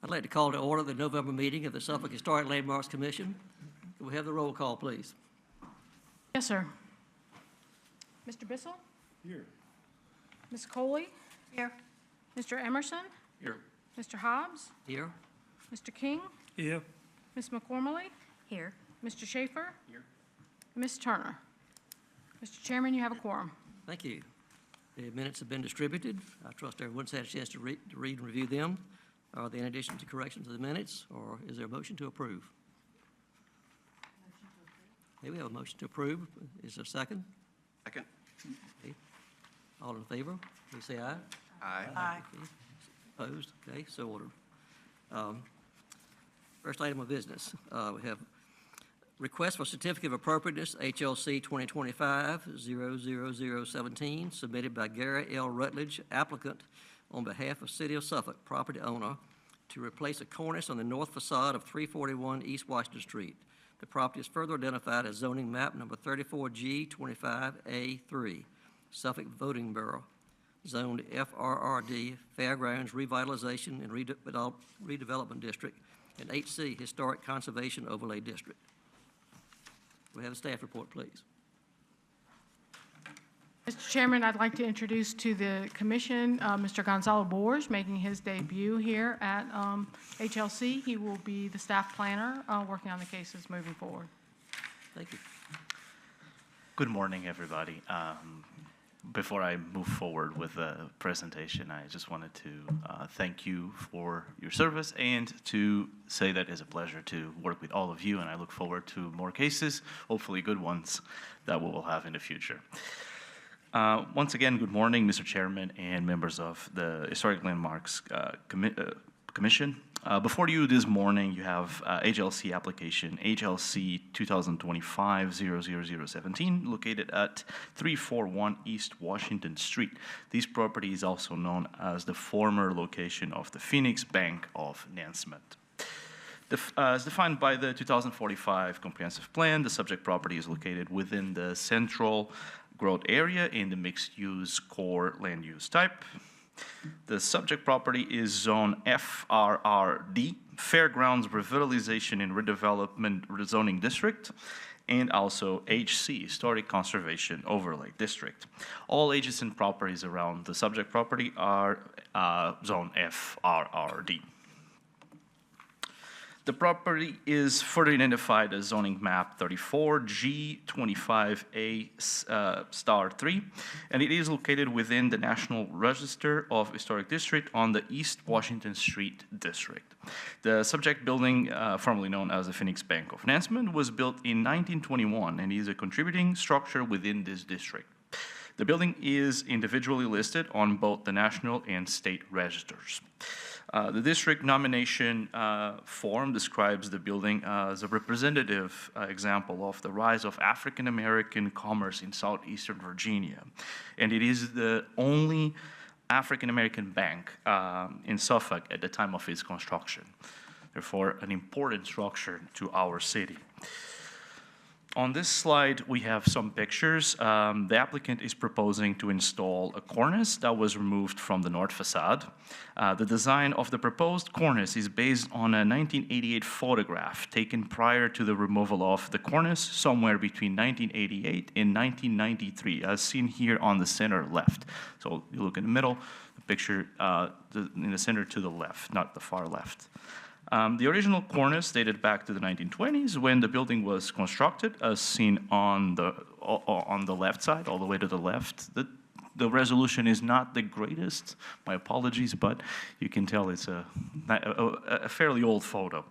I'd like to call to order the November meeting of the Suffolk Historic Landmarks Commission. Can we have the roll call, please? Yes, sir. Mr. Bissell? Here. Ms. Coley? Here. Mr. Emerson? Here. Mr. Hobbs? Here. Mr. King? Here. Ms. McCormley? Here. Mr. Schaefer? Here. Ms. Turner? Mr. Chairman, you have a quorum. Thank you. The minutes have been distributed. I trust everyone's had a chance to read and review them. Are there any additions to corrections to the minutes, or is there a motion to approve? Okay, we have a motion to approve. Is there a second? Second. Okay. All in favor, please say aye. Aye. Aye. Okay. Opposed? Okay, so ordered. First item of business, we have request for certificate of appropriateness, HLC 2025-00017, submitted by Gary L. Rutledge, applicant, on behalf of City of Suffolk, property owner, to replace a cornice on the north facade of 341 East Washington Street. The property is further identified as zoning map number 34G25A3, Suffolk Voting Borough, zoned FRRD, Fairgrounds Revitalization and Redevelopment District, and HC, Historic Conservation Overlay District. We have a staff report, please. Mr. Chairman, I'd like to introduce to the commission Mr. Gonzalo Borges, making his debut here at HLC. He will be the staff planner working on the cases moving forward. Thank you. Good morning, everybody. Before I move forward with the presentation, I just wanted to thank you for your service and to say that it's a pleasure to work with all of you, and I look forward to more cases, hopefully good ones, that we will have in the future. Once again, good morning, Mr. Chairman and members of the Historic Landmarks Commission. Before you this morning, you have HLC application HLC 2025-00017, located at 341 East Washington Street. This property is also known as the former location of the Phoenix Bank of Nansemond. As defined by the 2045 Comprehensive Plan, the subject property is located within the central growth area in the mixed-use core land use type. The subject property is zone FRRD, Fairgrounds Revitalization and Redevelopment Zoning District, and also HC, Historic Conservation Overlay District. All adjacent properties around the subject property are zone FRRD. The property is further identified as zoning map 34G25A*3, and it is located within the National Register of Historic District on the East Washington Street District. The subject building, formerly known as the Phoenix Bank of Nansemond, was built in 1921 and is a contributing structure within this district. The building is individually listed on both the national and state registers. The district nomination form describes the building as a representative example of the rise of African American commerce in southeastern Virginia. And it is the only African American bank in Suffolk at the time of its construction. Therefore, an important structure to our city. On this slide, we have some pictures. The applicant is proposing to install a cornice that was removed from the north facade. The design of the proposed cornice is based on a 1988 photograph taken prior to the removal of the cornice somewhere between 1988 and 1993, as seen here on the center left. So you look in the middle, the picture in the center to the left, not the far left. The original cornice dated back to the 1920s when the building was constructed, as seen on the left side, all the way to the left. The resolution is not the greatest, my apologies, but you can tell it's a fairly old photo.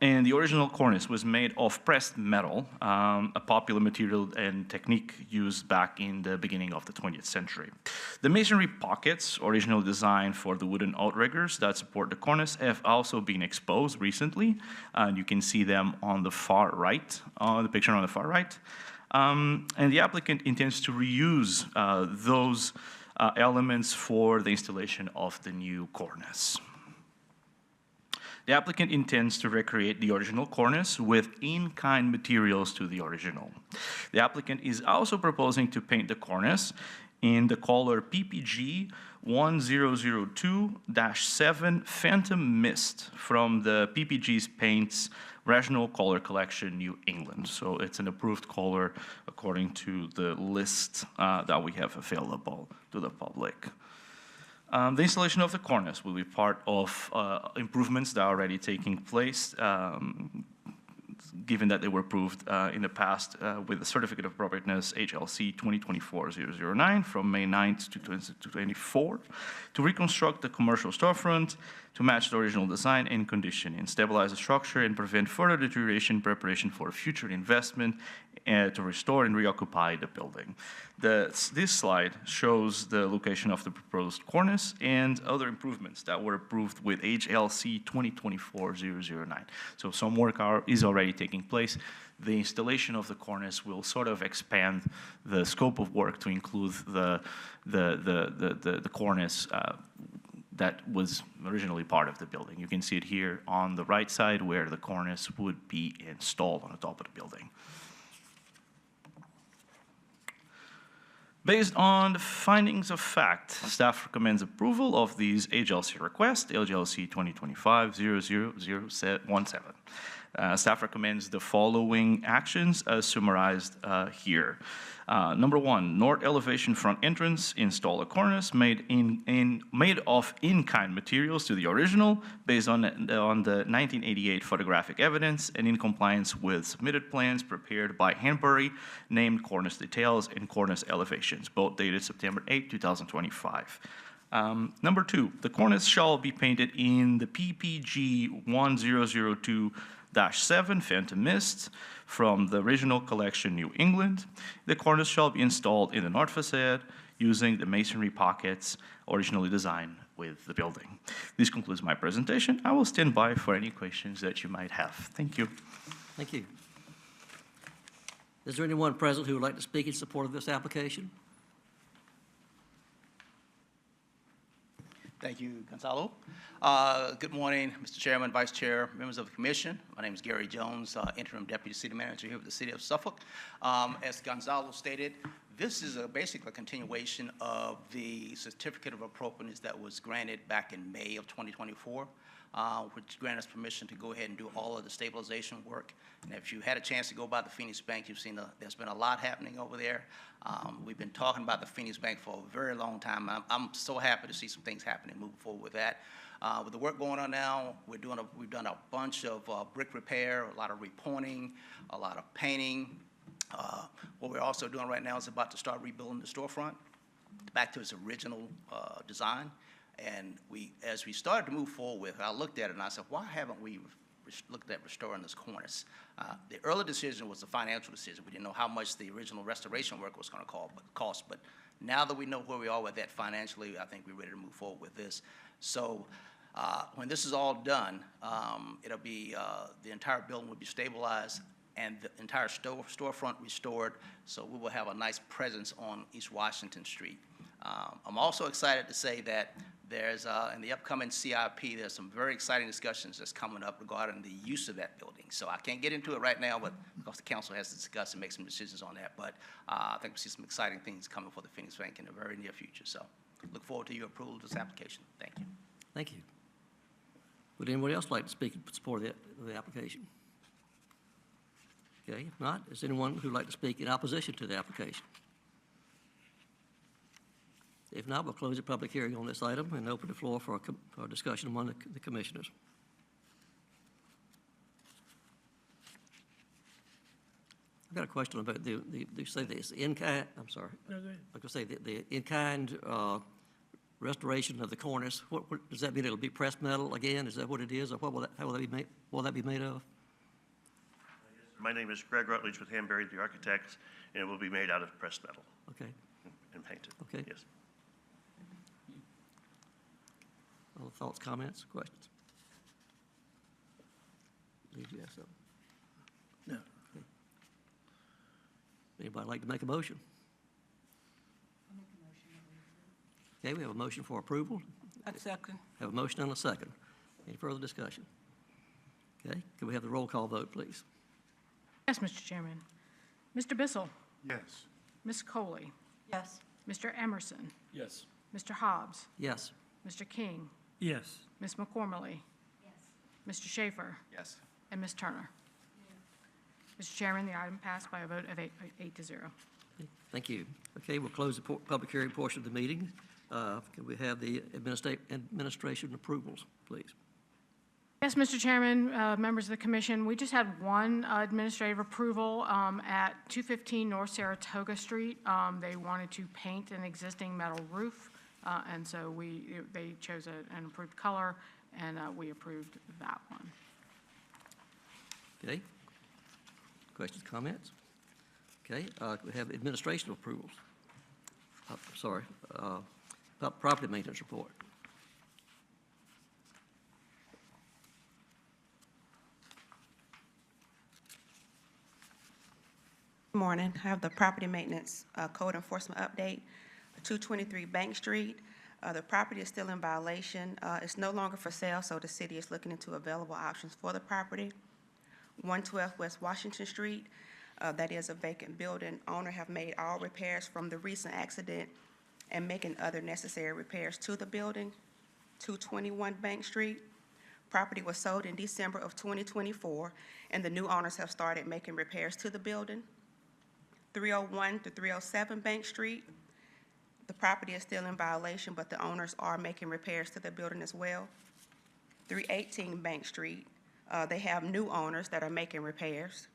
And the original cornice was made of pressed metal, a popular material and technique used back in the beginning of the 20th century. The masonry pockets, originally designed for the wooden outriggers that support the cornice, have also been exposed recently. You can see them on the far right, the picture on the far right. And the applicant intends to reuse those elements for the installation of the new cornice. The applicant intends to recreate the original cornice with in-kind materials to the original. The applicant is also proposing to paint the cornice in the color PPG 1002-7 Phantom Mist from the PPG's Paints Regional Color Collection, New England. So it's an approved color according to the list that we have available to the public. The installation of the cornice will be part of improvements that are already taking place, given that they were approved in the past with the Certificate of Appropriateness HLC 2024-009 from May 9th to 2024 to reconstruct the commercial storefront to match the original design and condition and stabilize the structure and prevent further deterioration in preparation for future investment to restore and reoccupy the building. This slide shows the location of the proposed cornice and other improvements that were approved with HLC 2024-009. So some work is already taking place. The installation of the cornice will sort of expand the scope of work to include the cornice that was originally part of the building. You can see it here on the right side where the cornice would be installed on the top of the building. Based on the findings of fact, staff recommends approval of these HLC requests, HLC 2025-00017. Staff recommends the following actions as summarized here. Number one, north elevation front entrance, install a cornice made of in-kind materials to the original based on the 1988 photographic evidence and in compliance with submitted plans prepared by Hanbury, named cornice details and cornice elevations, both dated September 8, 2025. Number two, the cornice shall be painted in the PPG 1002-7 Phantom Mist from the original collection, New England. The cornice shall be installed in the north facade using the masonry pockets originally designed with the building. This concludes my presentation. I will stand by for any questions that you might have. Thank you. Thank you. Is there anyone present who would like to speak in support of this application? Thank you, Gonzalo. Good morning, Mr. Chairman, Vice Chair, members of the Commission. My name is Gary Jones, Interim Deputy City Manager here with the City of Suffolk. As Gonzalo stated, this is basically a continuation of the Certificate of Appropriateness that was granted back in May of 2024, which granted us permission to go ahead and do all of the stabilization work. And if you had a chance to go by the Phoenix Bank, you've seen there's been a lot happening over there. We've been talking about the Phoenix Bank for a very long time. I'm so happy to see some things happening moving forward with that. With the work going on now, we've done a bunch of brick repair, a lot of repointing, a lot of painting. What we're also doing right now is about to start rebuilding the storefront back to its original design. And as we started to move forward with it, I looked at it and I said, why haven't we looked at restoring this cornice? The early decision was a financial decision. We didn't know how much the original restoration work was going to cost, but now that we know where we are with that financially, I think we're ready to move forward with this. So when this is all done, it'll be the entire building will be stabilized and the entire storefront restored, so we will have a nice presence on East Washington Street. I'm also excited to say that there's, in the upcoming CIP, there's some very exciting discussions that's coming up regarding the use of that building. So I can't get into it right now, but because the council has to discuss and make some decisions on that. But I think we see some exciting things coming for the Phoenix Bank in the very near future. So look forward to your approval of this application. Thank you. Thank you. Would anybody else like to speak in support of the application? Okay, if not, is anyone who'd like to speak in opposition to the application? If not, we'll close the public hearing on this item and open the floor for a discussion among the commissioners. I've got a question about you say this in-kind, I'm sorry. No, go ahead. I was going to say the in-kind restoration of the cornice, what does that mean? It'll be pressed metal again? Is that what it is? Or how will that be made? Will that be made of? My name is Greg Rutledge with Hanbury, the architects, and it will be made out of pressed metal. Okay. And painted. Okay. Yes. Other thoughts, comments, questions? Did you have something? No. Okay. Anybody like to make a motion? I'll make a motion. Okay, we have a motion for approval. I'd second. Have a motion and a second. Any further discussion? Okay, can we have the roll call vote, please? Yes, Mr. Chairman. Mr. Bissell, Yes. Ms. Coley, Yes. Mr. Emerson, Yes. Mr. Hobbs, Yes. Mr. King, Yes. Ms. McCormley, Mr. Schaefer, Yes. and Ms. Turner. Mr. Chairman, the item passed by a vote of eight to 0. Thank you. Okay, we'll close the public hearing portion of the meeting. Can we have the administration approvals, please? Yes, Mr. Chairman, members of the commission, we just had one administrative approval at 215 North Saratoga Street. They wanted to paint an existing metal roof, and so they chose an approved color, and we approved that one. Okay. Questions, comments? Okay, we have administration approvals. Property maintenance report. Good morning. I have the property maintenance code enforcement update, 223 Bank Street. The property is still in violation. It's no longer for sale, so the city is looking into available options for the property. 112 West Washington Street, that is a vacant building. Owner have made all repairs from the recent accident and making other necessary repairs to the building. 221 Bank Street. Property was sold in December of 2024, and the new owners have started making repairs to the building. 301 to 307 Bank Street. The property is still in violation, but the owners are making repairs to the building as well. 318 Bank Street, they have new owners that are making repairs.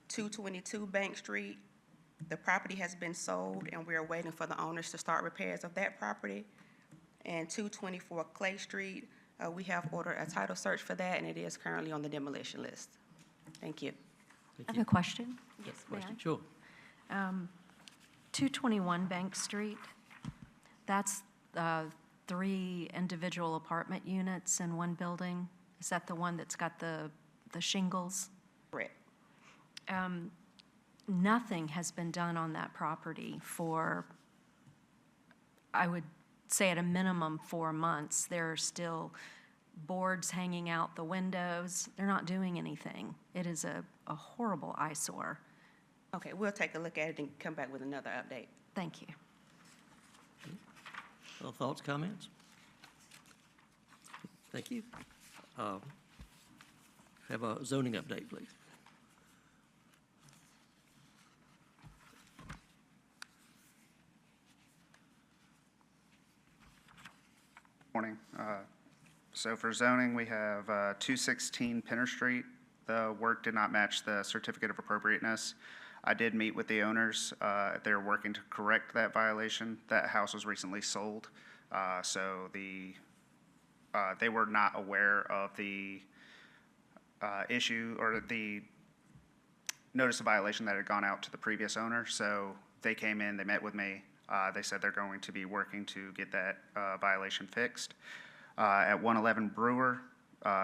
222 Bank Street, the property has been sold, and we are waiting for the owners to start repairs of that property. And 224 Clay Street, we have ordered a title search for that, and it is currently on the demolition list. Thank you. Thank I have you. a question. Yes, May I? Question, sure. 221 Bank Street, that's 3 individual apartment units in one building? Is that the one that's got the shingles? Correct. Nothing has been done on that property for, I would say at a minimum, 4 months. There are still boards hanging out the windows. They're not doing anything. It is a horrible eyesore. Okay, we'll take a look at it and come back with another update. Thank you. Other thoughts, comments? Thank you. Have a zoning update, please. Morning. So for zoning, we have 216 Penner Street. The work did not match the certificate of appropriateness. I did meet with the owners. They're working to correct that violation. That house was recently sold, so they were not aware of the issue or the notice of violation that had gone out to the previous owner. So they came in, they met with me. They said they're going to be working to get that violation fixed. At 111 Brewer,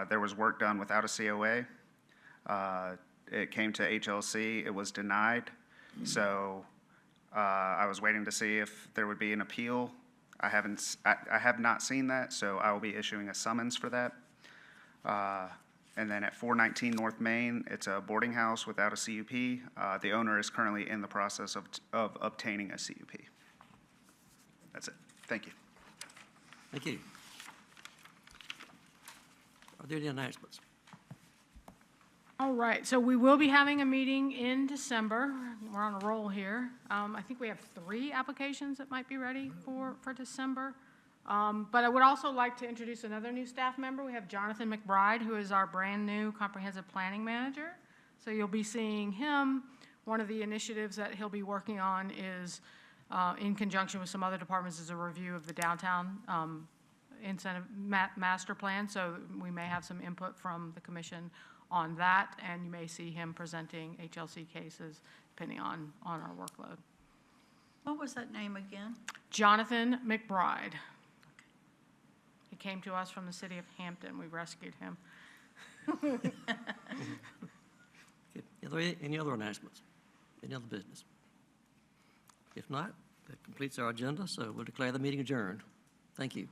there was work done without a COA. It came to HLC, it was denied. So I was waiting to see if there would be an appeal. I have not seen that, so I will be issuing a summons for that. And then at 419 North Main, it's a boarding house without a CUP. The owner is currently in the process of obtaining a CUP. That's it. Thank you. Thank you. Are there any announcements? All right, so we will be having a meeting in December. We're on a roll here. I think we have 3 applications that might be ready for December. But I would also like to introduce another new staff member. We have Jonathan McBride, who is our brand-new comprehensive planning manager. So you'll be seeing him. One of the initiatives that he'll be working on is, in conjunction with some other departments, is a review of the downtown incentive master plan. So we may have some input from the commission on that, and you may see him presenting HLC cases depending on our workload. What was that name again? Jonathan McBride. He came to us from the city of Hampton. We rescued him. Okay. Are there any other announcements? Any other business? If not, that completes our agenda, so we'll declare the meeting adjourned. Thank you.